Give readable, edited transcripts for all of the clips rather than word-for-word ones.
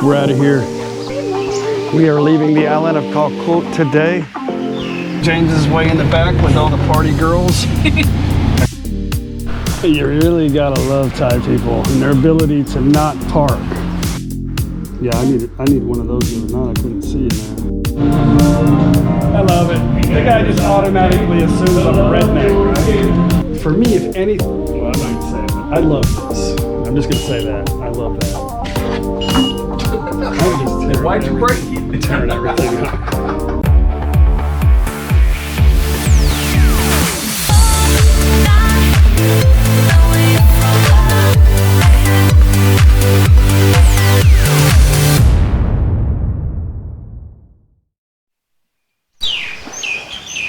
We're out of here. We are leaving the island of Koh Kuud today. James is way in the back with all the party girls. You really gotta love Thai people and their ability to not park. Yeah, I need one of those the other night. I couldn't see it now. I love it. The guy just automatically assumes I'm a redneck, right? For me, if anything, well, I'm not gonna say it, but I love this. I'm just gonna say that. I love that. Why'd you break it? Turn everything up.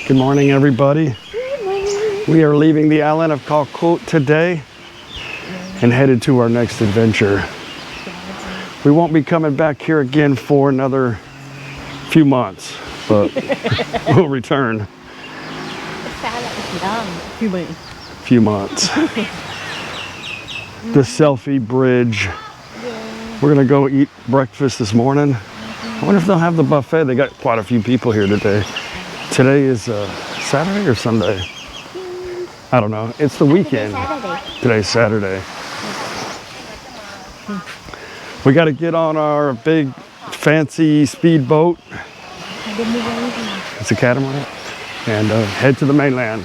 Good morning, everybody. Good morning. We are leaving the island of Koh Kuud today and headed to our next adventure. We won't be coming back here again for another few months, but we'll return. Few months. The selfie bridge. We're gonna go eat breakfast this morning. I wonder if they'll have the buffet. They got quite a few people here today. Today is Saturday or Sunday? I don't know. It's the weekend. Today's Saturday. We got to get on our big fancy speedboat. It's a catamaran. And head to the mainland.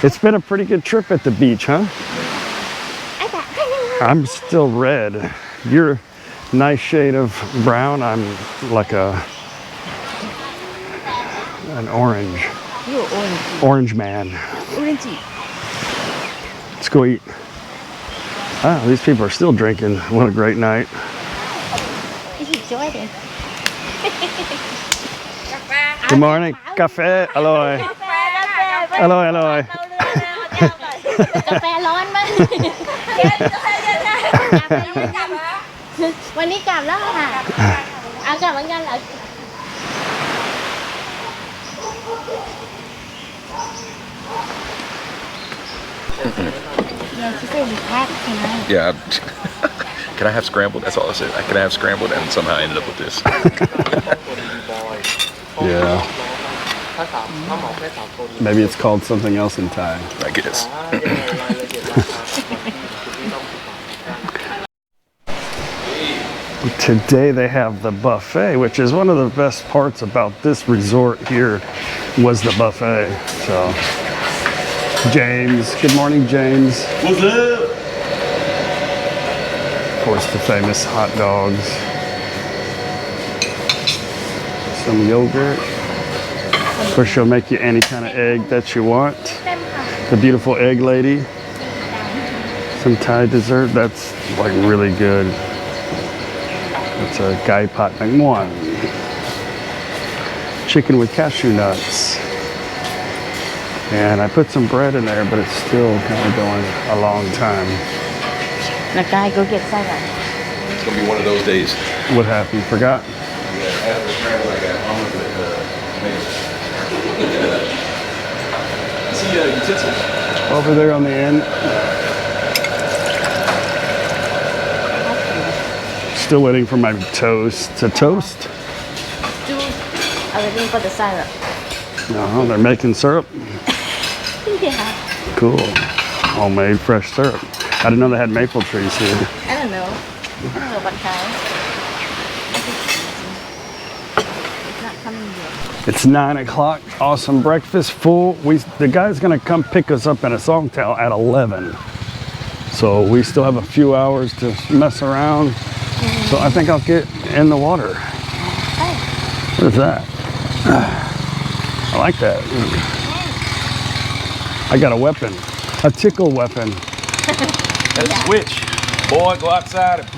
It's been a pretty good trip at the beach, huh? I'm still red. You're a nice shade of brown. I'm like an orange. You're orange. Orange man. Orangey. Let's go eat. Ah, these people are still drinking. What a great night. Good morning. Cafe. Aloy. Aloy, aloy. กาแฟร้อนมากวันนี้กลับแล้วค่ะเอากลับเหมือนกันเหรอ Yeah. Can I have scrambled? That's all I said. I can have scrambled, and somehow I ended up with this. Yeah. Maybe it's called something else in Thai. I guess. Today they have the buffet, which is one of the best parts about this resort here was the buffet. So, James, good morning, James. What's up? Of course, the famous hot dogs. Some yogurt. Of course, she'll make you any kind of egg that you want. The beautiful egg lady. Some Thai dessert. That's like really good. It's a gai pat nang muan. Chicken with cashew nuts. And I put some bread in there, but it's still kind of going a long time. Now, guy, go get salad. It's gonna be one of those days. What happened? Forgot? See utensils. Over there on the end. Still waiting for my toast. To toast? I'm waiting for the salad. No, they're making syrup. Yeah. Cool. Homemade fresh syrup. I didn't know they had maple trees here. I don't know. I don't know what kind. It's not coming yet. It's 9 o'clock. Awesome breakfast, full. The guy's gonna come pick us up in a Songtao at 11. So we still have a few hours to mess around. So I think I'll get in the water. What is that? I like that. I got a weapon. A tickle weapon. That's a switch. Boy, go outside and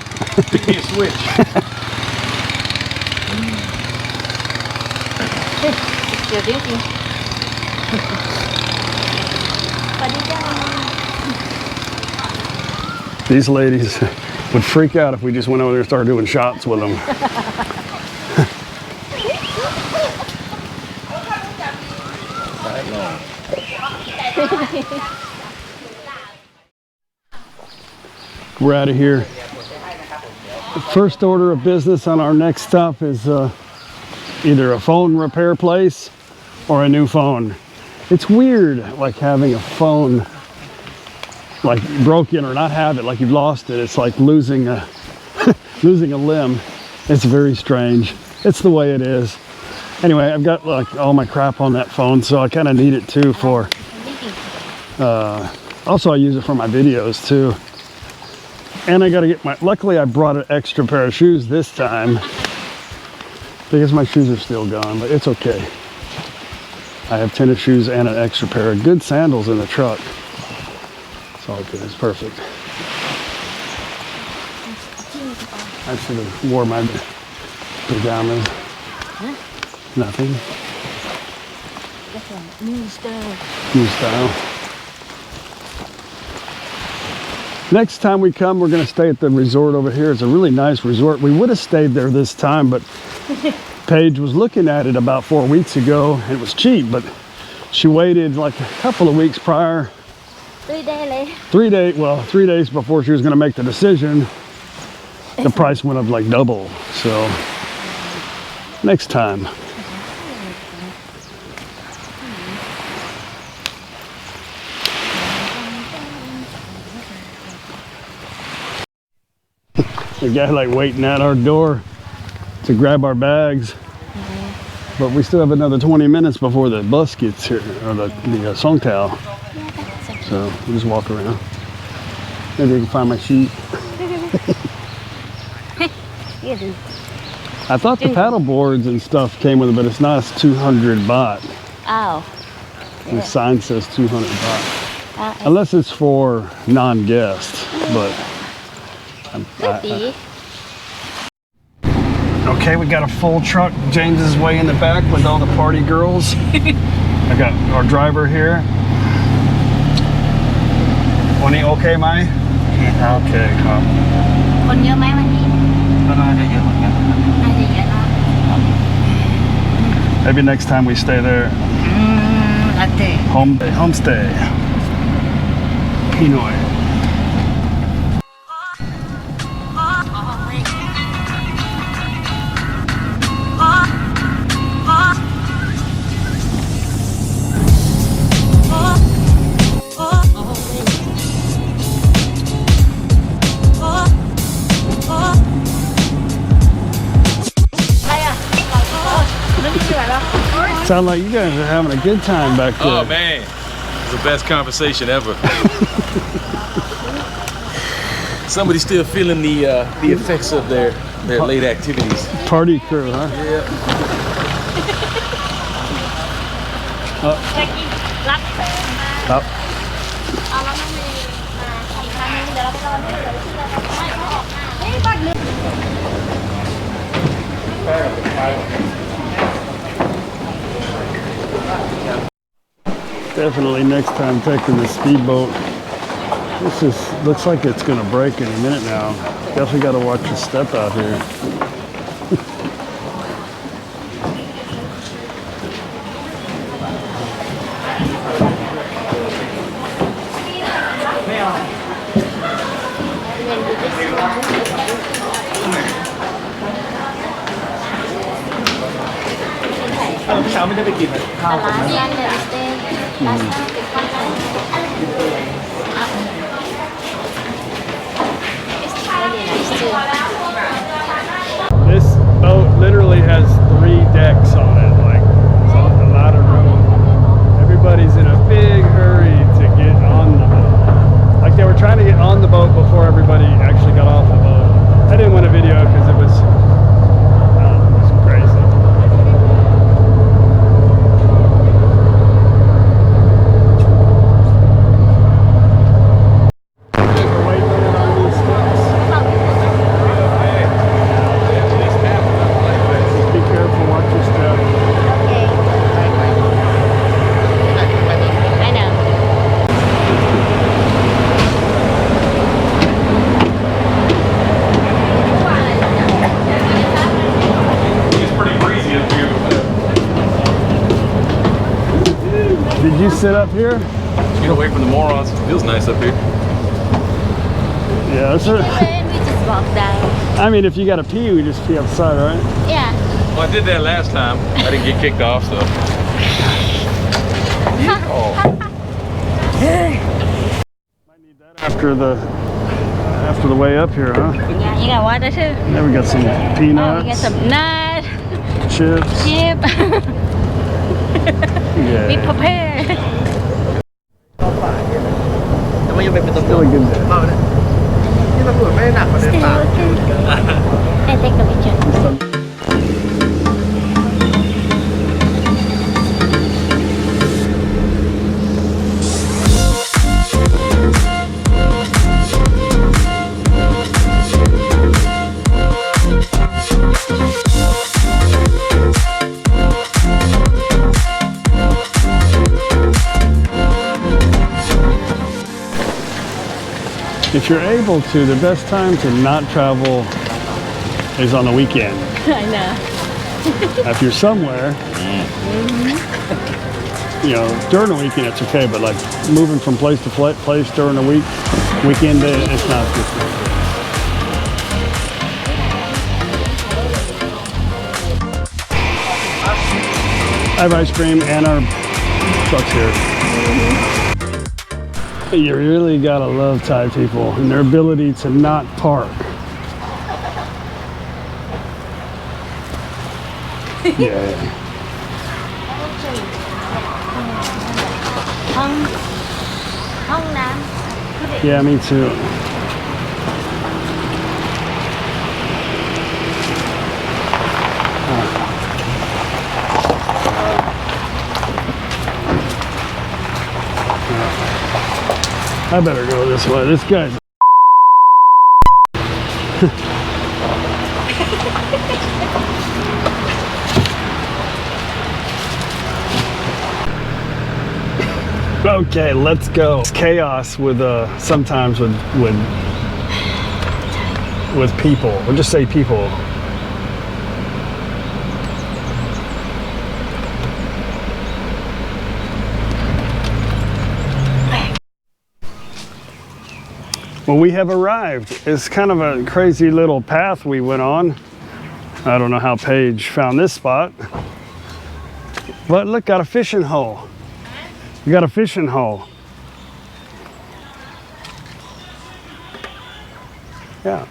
pick me a switch. You're drinking. These ladies would freak out if we just went over there and started doing shots with them. We're out of here. The first order of business on our next stop is either a phone repair place or a new phone. It's weird, like having a phone like broken or not have it, like you've lost it. It's like losing a losing a limb. It's very strange. It's the way it is. Anyway, I've got like all my crap on that phone, so I kind of need it too for also I use it for my videos too. And I got to get my, luckily I brought an extra pair of shoes this time because my shoes are still gone, but it's okay. I have tennis shoes and an extra pair of good sandals in the truck. It's all good, it's perfect. I should have wore my pajamas. Huh? Nothing. That's a new style. New style. Next time we come, we're going to stay at the resort over here. It's a really nice resort. We would have stayed there this time, but Paige was looking at it about 4 weeks ago. And it was cheap, but she waited like a couple of weeks prior. 3 days later. 3 days, well, 3 days before she was going to make the decision. The price went up like double. So next time. The guy like waiting at our door to grab our bags, but we still have another 20 minutes before the bus gets here, or the Songtao. So we'll just walk around. Maybe I can find my sheet. I thought the paddle boards and stuff came with it, but it's not. It's 200 baht. Oh. The sign says 200 baht. Unless it's for non-guests, but. Okay, we got a full truck. James is way in the back with all the party girls. I got our driver here. One okay, Mai? Okay, come. คนเยอะไหมวันนี้ ก็น่าจะเยอะเหมือนกัน น่าจะเยอะเนาะ Maybe next time we stay there. โอเค Homestay. Pinoy. Sound like you guys are having a good time back there. Oh man, it's the best conversation ever. Somebody's still feeling the effects of their late activities. Party crew, huh? Yeah. ครับ เอาแล้วน้องเมย์มาอีกครั้งนึงเดี๋ยวเราไปรอที่เดี๋ยวที่เราไม่เขาออกมาเฮ้ยบัตรลืม Definitely next time taking the speedboat. This is looks like it's gonna break any minute now. Definitely got to watch your step out here. This boat literally has 3 decks on it, like it's a lot of room. Everybody's in a big hurry to get on the boat. Like they were trying to get on the boat before everybody actually got off the boat. I didn't want a video because it was crazy. Did you sit up here? Get away from the morons. It feels nice up here. Yeah, that's it. We just walk down. I mean, if you got to pee, we just pee outside, right? Yeah. Well, I did that last time. I didn't get kicked off, so. Might need that after the way up here, huh? Yeah, you got water too? Yeah, we got some Oh, we peanuts, got some nuts, chips. chip. Yeah. Be prepared. Still a good day. I take a picture. If you're able to, the best time to not travel is on the weekend. I know. If you're somewhere, you know, during the weekend it's okay, but like moving from place to place during the weekend day, it's not good. I have ice cream and our truck's here. You really gotta love Thai people and their ability to not park. Yeah. Yeah, me too. I better go this way. This guy's okay, let's go. It's chaos with sometimes with people. We'll just say people. Well, we have arrived. It's kind of a crazy little path we went on. I don't know how Paige found this spot. But look, got a fishing hole. We got a fishing hole. Yeah.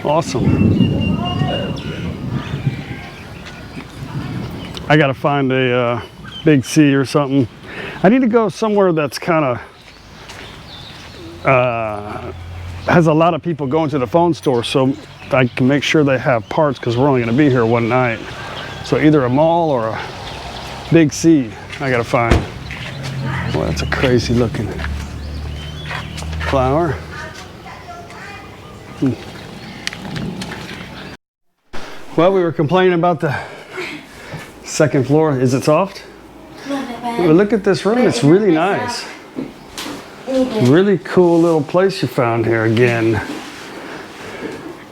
Awesome. I gotta find a big sea or something. I need to go somewhere that's kind of has a lot of people going to the phone store, so I can make sure they have parts, because we're only going to be here one night. So either a mall or a big C I gotta find. Well, that's a crazy looking flower. Well, we were complaining about the second floor. Is it soft? Well, look at this room. It's really nice. Really cool little place you found here again.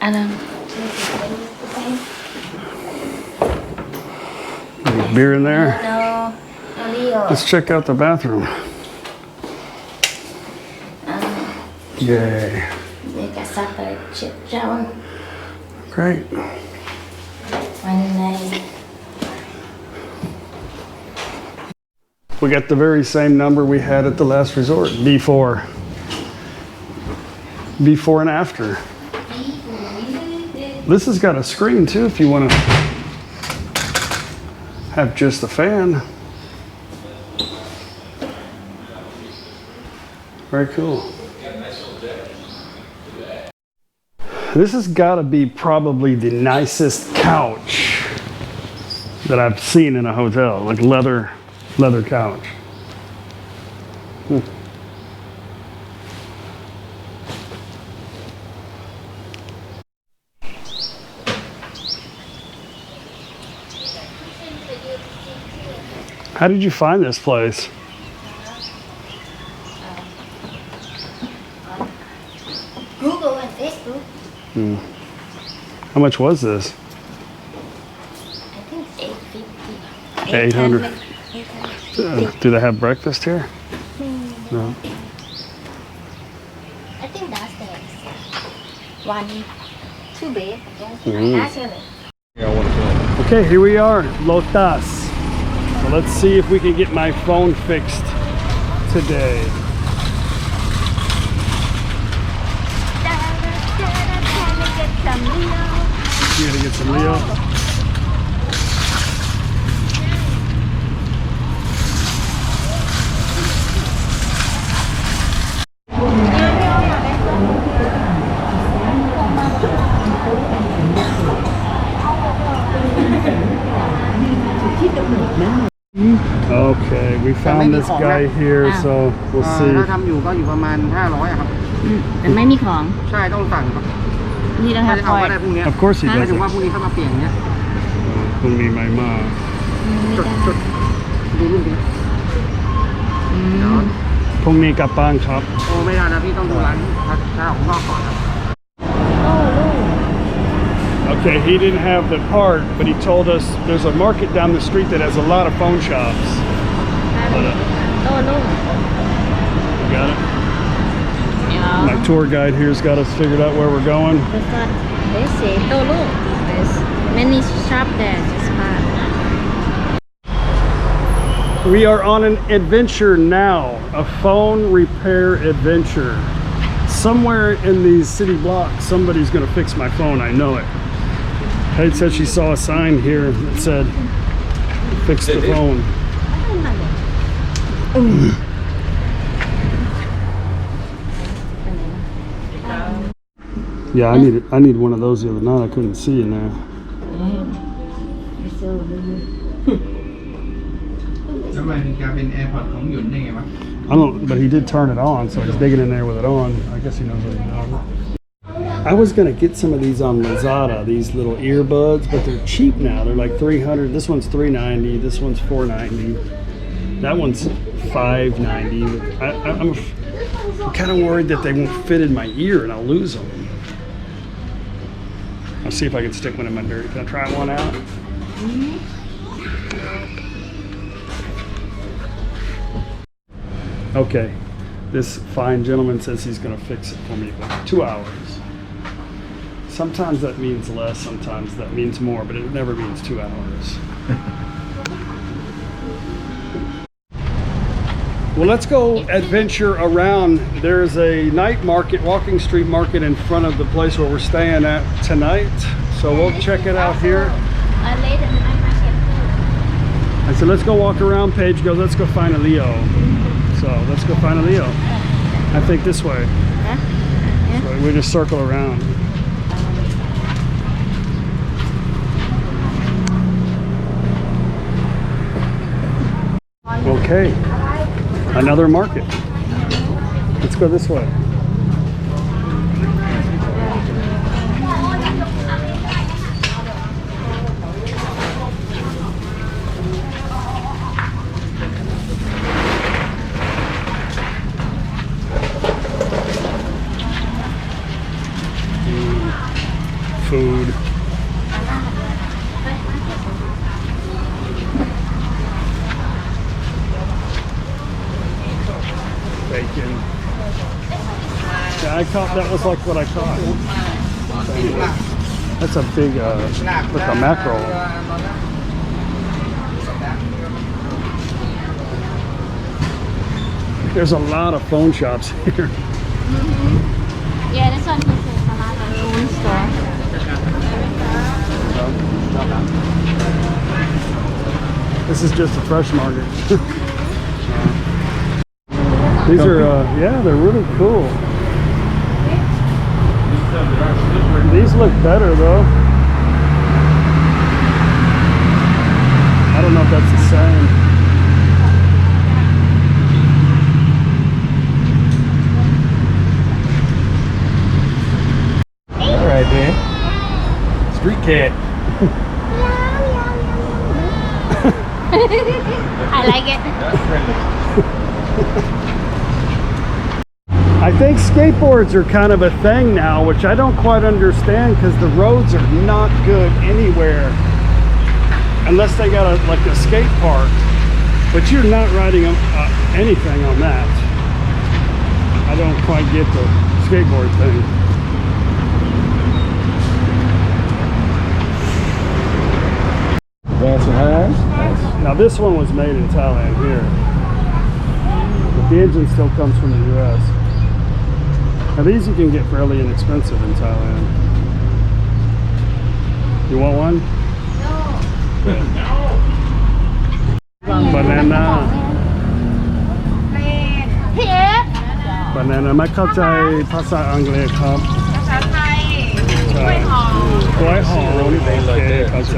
Any beer in there? No. Let's check out the bathroom. Yay. Great. We got the very same number we had at the last resort, before and after. This has got a screen too if you want to have just the fan. Very cool. This has got to be probably the nicest couch that I've seen in a hotel, like leather couch. How did you find this place? Google and Facebook. How much was this? I think 850. 800. Do they have breakfast here? No. think downstairs. 1, 2 bed. Ask her. Yeah, I want to film. Okay, here we are, Lotas. So let's see if we can get my phone fixed today. You gonna get some Leo? Okay, we found this guy here, so we'll see. ถ้าทำอยู่ก็อยู่ประมาณ500ครับ แต่ไม่มีของ ใช่ต้องสั่งครับ นี่ต้อง ถ้า ทำ จะ ค เอา อย ก็ได้พรุ่งนี้ Of course he หมาย does ถึง it. ว่าพรุ่งนี้เข้ามาเปลี่ยนเนี้ย Kung my mom. จดดูรูปนี้ Kung ni kapang kap. โอ้ไม่ได้นะพี่ต้องดูร้านถ้าของนอกก่อนครับ Okay, he didn't have the part, but he told us there's a market down the street that has a lot of phone shops. โต้ลูก You got it? My tour guide here's got us figured out where we're going. This one, this is โต้ลูก There's many shop there just far. We are on an adventure now, a phone repair adventure. Somewhere in these city blocks, somebody's gonna fix my phone, I know it. Paige said she saw a sign here that said, fix the phone. Yeah, I need one of those the other night. I couldn't see in there. แล้วมันจะเป็น AirPods ของหยุ่นได้ไงวะ I don't, but he did turn it on, so he's digging in there with it on. I guess he knows what he's doing. I was gonna get some of these on Lazada, these little earbuds, but they're cheap now. They're like $300. This one's $390. This one's $490. That one's $590. I'm kind of worried that they won't fit in my ear and I'll lose them. I'll see if I can stick one in my beard. Can I try one out? Okay, this fine gentleman says he's going to fix it for me, but 2 hours. Sometimes that means less, sometimes that means more, but it never means 2 hours. Well, let's go adventure around. There's a night market, walking street market in front of the place where we're staying at tonight. So we'll check it out here. Later in the night market. I said, let's go walk around. Paige goes, let's go find a Leo. So let's go find a Leo. I think this way. So we just circle around. Okay, another market. Let's go this way. Food. Bacon. Yeah, I caught that was like what I caught. That's a big, like a mackerel. There's a lot of phone shops here. Yeah, this one is a lot of phone store. This is just a fresh market. These are, yeah, they're really cool. These look better though. I don't know if that's the same. All right, man. Street cat. I like it. I think skateboards are kind of a thing now, which I don't quite understand because the roads are not good anywhere unless they got like a skate park, but you're not riding anything on that. I don't quite get the skateboard thing. Dancing hands. Now this one was made in Thailand here. But the engine still comes from the US. Now these you can get fairly inexpensive in Thailand. You want one? Banana. พี่เอฟ Banana ไม่เข้าใจภาษาอังกฤษครับ ภาษาไทยกล้วยหอม กล้วยหอมโอเคเข้าใจ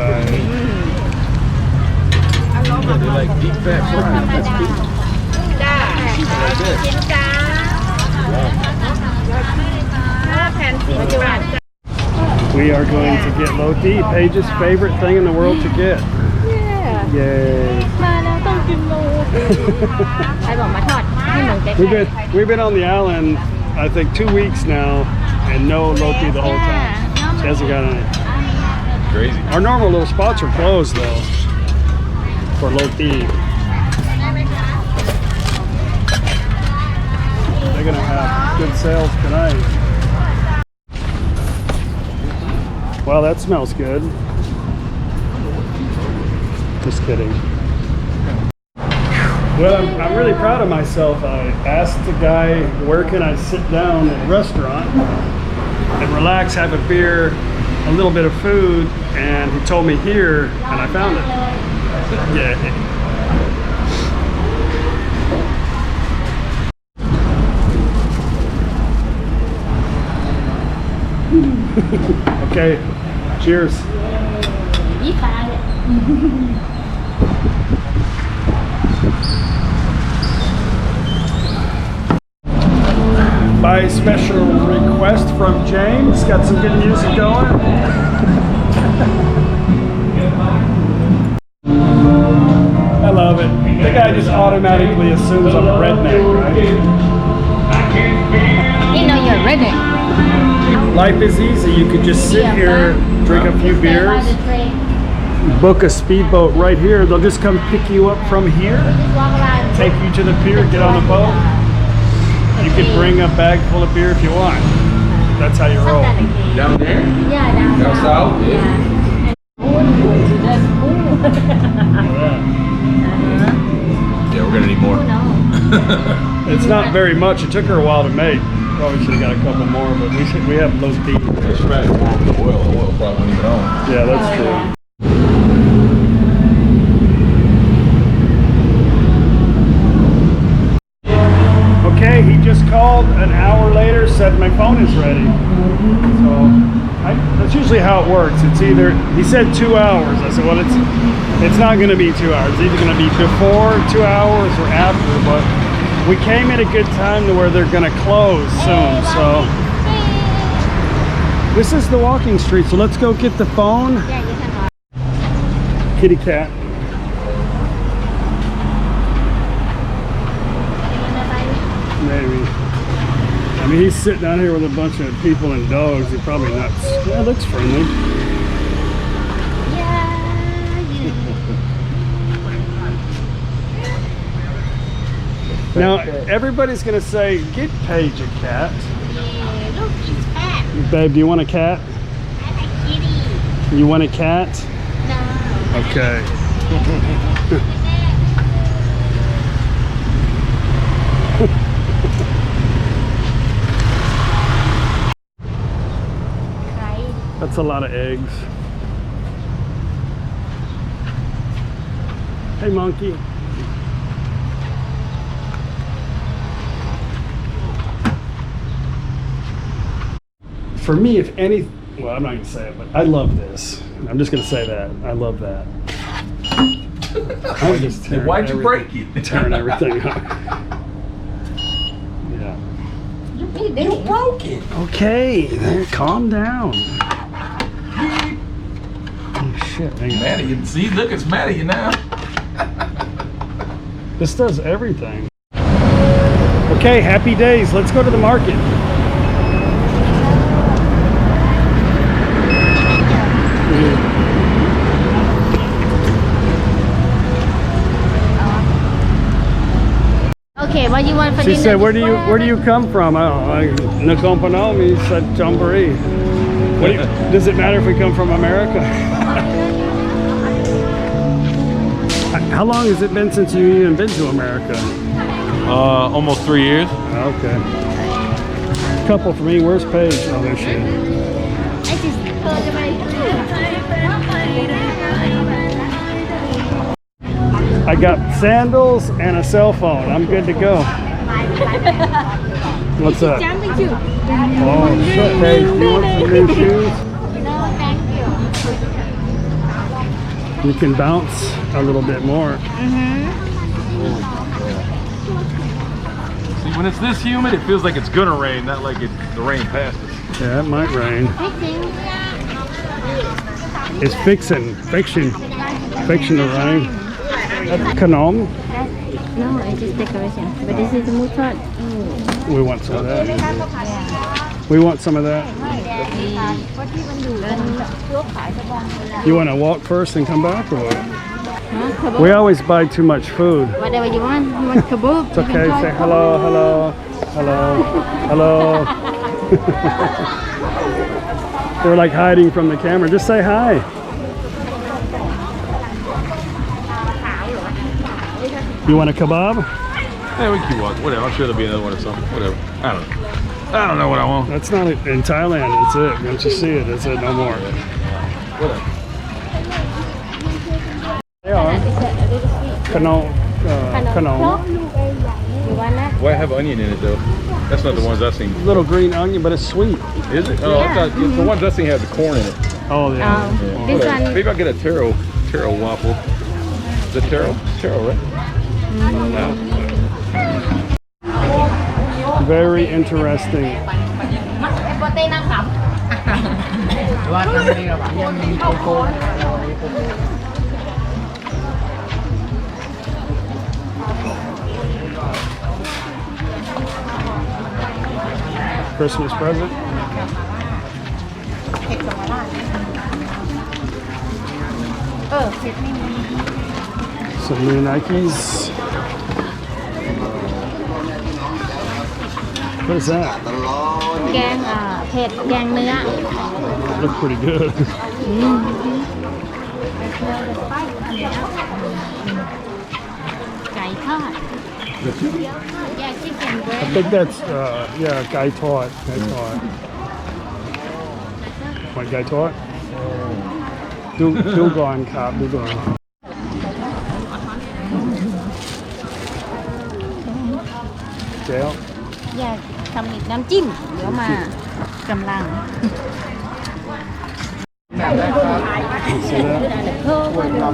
They're like deep fat fries. That's cool. จ้าชิ้นจ้าแผ่น10 บาท We are going to get roti, Paige's favorite thing in the world to get. Yeah Yay. มาแล้วต้องกินโรตีใครบอกมาทอดให้เหมือนใกล้ We've been on the island, I think 2 weeks now, and no roti the whole time. She hasn't got any. Crazy. Our normal little spots are closed though for roti. They're gonna have good sales tonight. Wow, that smells good. Just kidding. Well, I'm really proud of myself. I asked the guy, where can I sit down at a restaurant and relax, have a beer, a little bit of food, and he told me here, and I found it. Yeah. Okay, cheers. By special request from James, got some good music going. I love it. The guy just automatically assumes I'm a redneck, right? You know you're ready. Life is easy. You could just sit here, drink a few beers, book a speedboat right here. They'll just come pick you up from here, take you to the pier, get on the boat. You could bring a bag full of beer if you want. That's how you roll. Down there? Yeah, down south? Yeah, we're gonna need more. It's not very much. It took her a while to make. Probably should have got a couple more, but we have low speed. That's right. Oil probably won't even on. Yeah, that's true. Okay, he just called an hour later, said my phone is ready. So that's usually how it works. It's either, he said 2 hours. I said, well, it's not going to be 2 hours. It's either going to be before 2 hours or after, but we came at a good time to where they're going to close soon. So this is the walking street. So let's go get the phone. Kitty cat. Maybe. I mean, he's sitting down here with a bunch of people and dogs. He's probably not. Yeah, it looks friendly. Now, everybody's going to say, get Paige a cat. Look, she's fat. Babe, do you want a cat? I like kitty. You want a cat? No. Okay. That's a lot of eggs. Hey, monkey. For me, if any, well, I'm not going to say it, but I love this. I'm just going to say that. I love that. I'm just tearing Why'd you break it? Tearing everything up. Yeah. You broke it. Okay, then calm down. Oh, shit. Hang on. Mad at you. See, look, it's mad at you now. This does everything. Okay, happy days. Let's go to the market. Okay, what you want for She dinner? said, where do you come from? NakhonPhanom, he said Jamboree. Does it matter if we come from America? How long has it been since you even been to America? Almost 3 years. Okay. Couple for me. Where's Paige? Oh, there she is. I got sandals and a cell phone. I'm good to go. What's that? Oh, shit, Paige. Do you want some new shoes? No, thank you. You can bounce a little bit more. See, when it's this humid, it feels like it's gonna rain, not like the rain passed us. Yeah, it might rain. It's fiction to rain. Kanom. No, it's just decoration. But this is mutton. We want some of that. We want some of that. You want to walk first and come back or what? We always buy too much food. Whatever you want. You want kebab? It's okay. Say hello, hello, hello, hello. They're like hiding from the camera. Just say hi. You want a kebab? Yeah, we can keep walking. Whatever. I'm sure there'll be another one or something. Whatever. I don't know. I don't know what I want. That's not it. In Thailand. That's it. Once you see it, that's it. No more. Whatever. They are. Kanom. Kanom. You want that? Why have onion in it though? That's not the ones I've seen. Little green onion, but it's sweet. Is it? Oh, I thought the ones I've seen have the corn in it. Oh yeah. This Whatever. one. Maybe I'll get a taro waffle. Is it taro? Taro, right? No. Very interesting. Christmas present. Some new Nikes. What is that? แกงเผ็ดแกงเนื้อ Look pretty good. ไก่ทอด Yeah, chicken I breast. think that's gai taught. Gai taught. Want gai taught? Do go on, cop. Do go on. เจ๊ อยากทำอีกน้ำจิ้มเดี๋ยวมากำลัง See that? Yeah,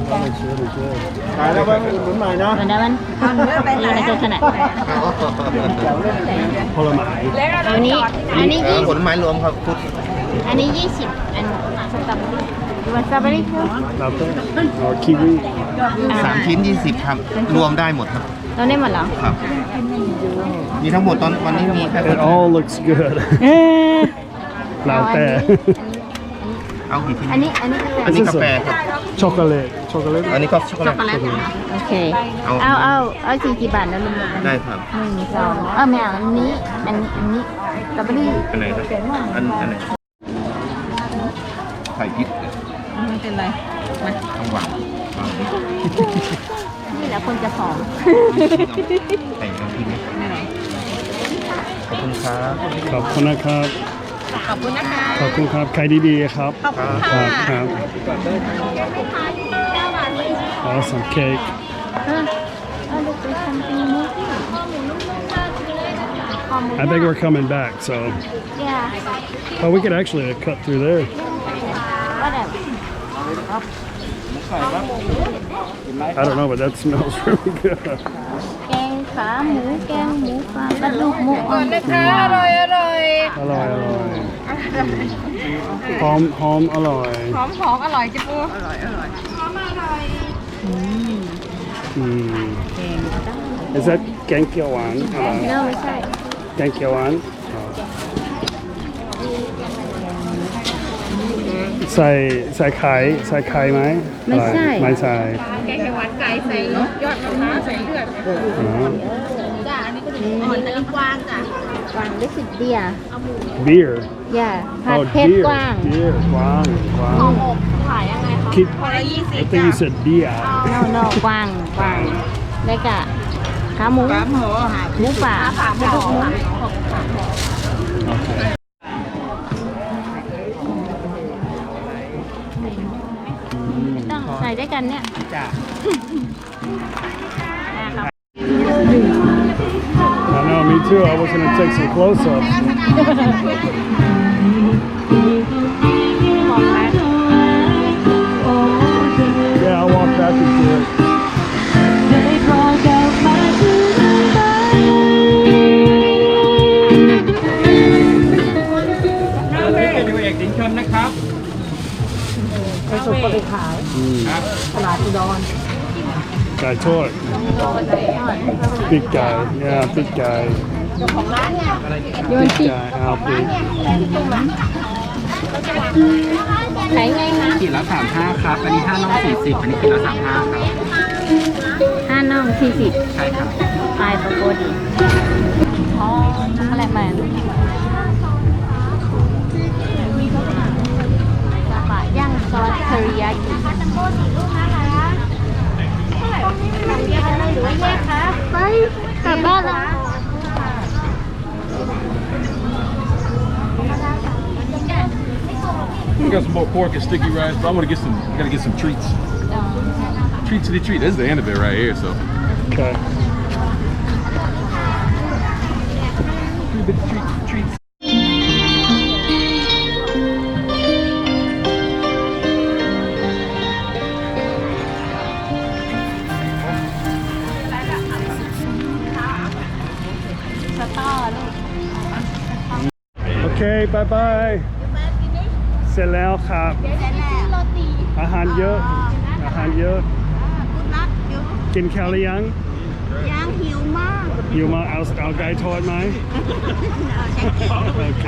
that looks really good. ขายแล้วบ้างหมุนใหม่เนาะ วันนั้นมันอยู่ในตัวขนาด ผลไม้ อันนี้ ผลไม้รวมครับพุทธ อันนี้20อันสตรอเบอรี่ดูสตรอเบอรี่คือ Latte or kiwi. 3 ชิ้น 20 ครับ รวมได้หมดครับ เราได้หมดเหรอ ครับ มีทั้งหมดตอนวันนี้มีแค่ It all looks good. แล้วแต่ เอากี่ชิ้น อันนี้ อันนี้กาแฟครับ chocolate. อันนี้ก็ช็อกโกแลต โอเค เอา เอากี่บาทนะลุง ได้ครับ 1 2ไม่เอาอันนี้สตรอเบอรี่ อันไหนครับอันไหนใส่พริก ไม่เป็นไรมา ต้องหวานวางพริก นี่แหละคนจะหอม ใส่น้ำพริกไหมขอบคุณครับ ขอบคุณนะครับ ขอบคุณนะคะ ขอบคุณครับ ใครดีๆครับ ขอบคุณค่ะ ครับ Awesome cake. look there's something moving I think we're coming back, so. yeah Oh, we could actually cut through there. whatever I don't know, but that smells really good. แกงขาหมูแกงหมูปลากระดูกหมูอ่อน อร่อยอร่อย Alloy. Hom, alloy. หอมหอมอร่อยจิปูอร่อยอร่อยหอมอร่อย Is that Genkiawan? เริ่มไม่ใช่ Genkiawan? ใส่ไข่ไหม ไม่ใช่ ไม่ใส่ แกงเขียวหวานไก่ใส่ยอดมะพร้าวใส่เลือด อ๋อ จ้าอันนี้ก็ถึงอ่อนอันนี้กว้างจ้ะ กวางได้สิเดีย beer อย่าผัดเผ็ดกวาง deer กวาง ห่อหมกขายยังไงคะ คิด คนละ20 I think you said deer no กวางแล้วก็ขาหมูหมูป่า ฝากบอกค่ะ okay ต้องใส่ด้วยกันเนี่ย จ้ะ I know, me too. I was gonna take some close-ups. Yeah, I'll walk back into it. เป็นดูเอกสินชนนะครับ ไก่ทอด Big guy. Yeah, big guy. โยน Big สิ guy. How big? ขายไงคะ ขีดละ35ครับ อันนี้5น้อง40อันนี้ขีดละ35ครับ 5 น่อง 40 ใช่ครับ ปลายประโกดีอ๋ออะไรมาปลาย่างซอสเทอริยากิไปกลับบ้านแล้ว We got some more pork and sticky rice, but I want to get some. Gotta get some treats. Treat to the treat. This is the end of it right here. So. Okay. Treats. Okay, bye bye. เสร็จแล้วครับ อาหารเยอะ อาหารเยอะ กินข้าวหรือยัง ยังหิวมาก หิวมาเอาไก่ทอดไหม โอเค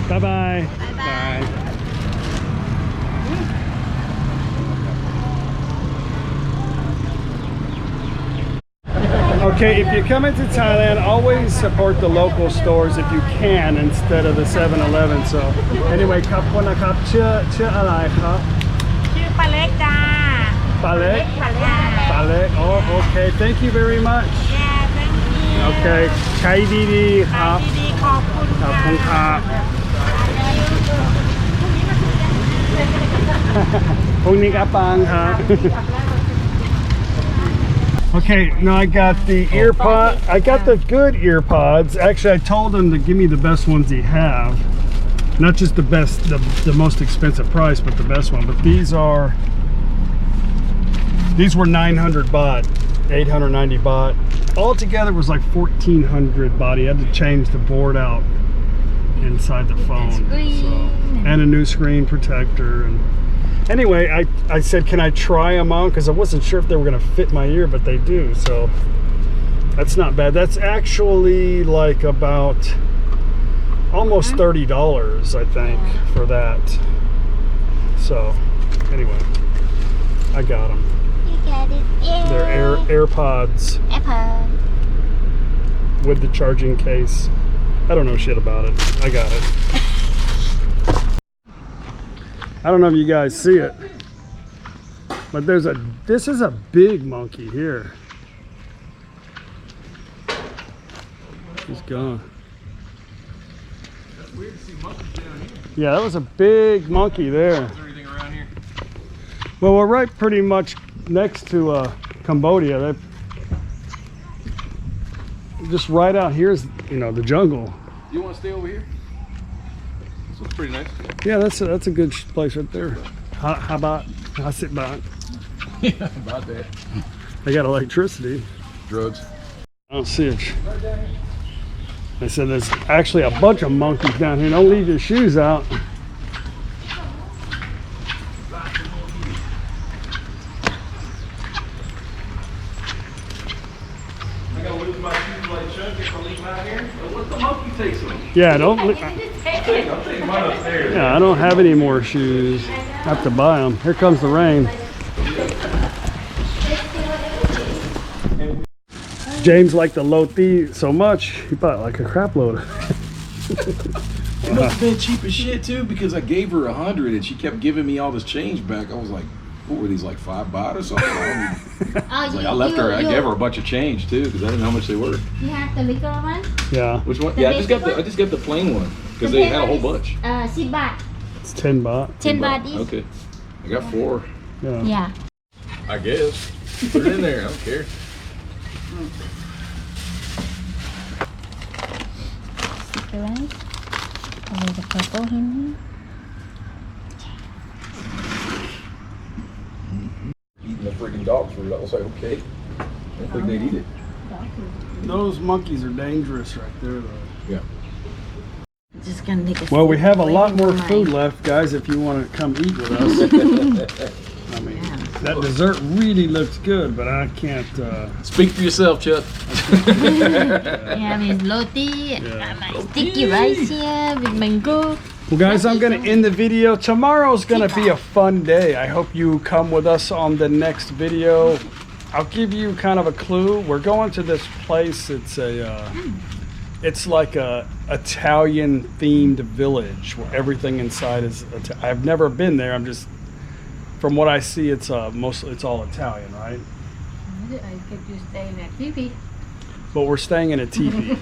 บายบาย บาย Okay, if you're coming to Thailand, always support the local stores if you can instead of the 7-Eleven. So, anyway, ขอบคุณนะครับชื่ออะไรครับ ชื่อปลาเล็กจ้า ปาเล็ก ปาเล็ก Oh, okay. Thank you very much. แย่เต็มที่ Okay. ใช้ดีๆครับ ดีๆขอบคุณ ขอบคุณครับพรุ่งนี้กลับบ้านครับ Okay, now I got the ear pod. I got the good ear pods. Actually, I told him to give me the best ones he have. Not just the best, the most expensive price, but the best one. But these were 900 baht, 890 baht. Altogether was like 1400 baht. He had to change the board out inside the phone. So, and a new screen protector. And anyway, I said, can I try them on? Because I wasn't sure if they were going to fit my ear, but they do. So that's not bad. That's actually like about almost $30, I think, for that. So anyway, I got them. You get it. They're AirPods with the charging case. I don't know shit about it. I got it. I don't know if you guys see it, but this is a big monkey here. He's gone. That's weird to see monkeys down here. Yeah, that was a big monkey there. Is there anything around here? Well, we're right pretty much next to Cambodia. Just right out here is, the jungle. You want to stay over here? This looks pretty nice. Yeah, that's a good place right there. How about I sit by? Yeah, about that. They got electricity. Drugs. I don't see it. They said there's actually a bunch of monkeys down here. Don't leave your shoes out. I gotta lose my shoes like Chuck if I leave them out here. But what's the help you take some. Yeah, don't. I'll take mine upstairs. Yeah, I don't have any more shoes. I have to buy them. Here comes the rain. James liked the Loti so much, he bought like a crap load. It must have been cheap as shit too, because I gave her 100 and she kept giving me all this change back. I was like, what were these, like 5 baht or something? I gave her a bunch of change too, because I didn't know how much they were. You have the bigger one? Yeah. Which one? Yeah, I just got the plain one because they had a whole bunch. 10 baht. It's 10 baht. 10 baht each. Okay, I got 4. Yeah. Yeah. I guess. Put it in there. I don't care. The right. And the purple in Eating the freaking dog food. I was like, okay. I don't think they'd eat it. Those monkeys are dangerous right there, though. Yeah. Just gonna take a Well, we have a sip lot away more from food mine. left, guys, if you want to come eat with us. I mean, that dessert really looks good, but I can't. Speak for yourself, Chuck. Yeah, with roti, my sticky rice here with mango. Well, guys, I'm going to end the video. Tomorrow's going to be a fun day. I hope you come with us on the next video. I'll give you kind of a clue. We're going to this place. It's like a Italian themed village where everything inside is. I've never been there. I'm just, from what I see, it's all Italian, right? I could you stay in a teepee. But we're staying in a teepee.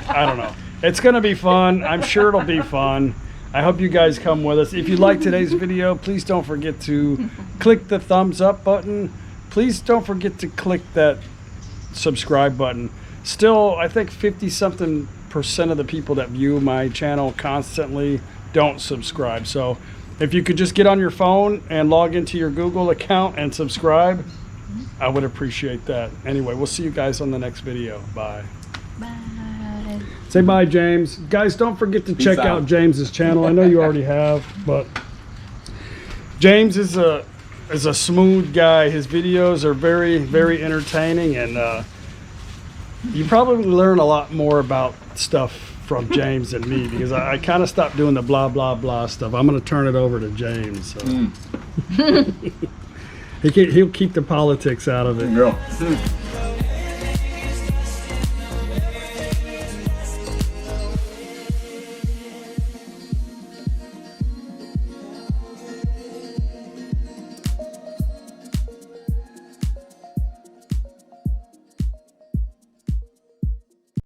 I don't know. It's going to be fun. I'm sure it'll be fun. I hope you guys come with us. If you like today's video, please don't forget to click the thumbs up button. Please don't forget to click that subscribe button. Still, I think 50-something% of the people that view my channel constantly don't subscribe. So if you could just get on your phone and log into your Google account and subscribe, I would appreciate that. Anyway, we'll see you guys on the next video. Bye. Bye. Say bye, James. Guys, don't forget to check out James's channel. I know you already have, but James is a smooth guy. His videos are very, very entertaining, and you probably learn a lot more about stuff from James than me, because I kind of stopped doing the blah, blah, blah stuff. I'm going to turn it over to James. So. He'll keep the politics out of it. Girl.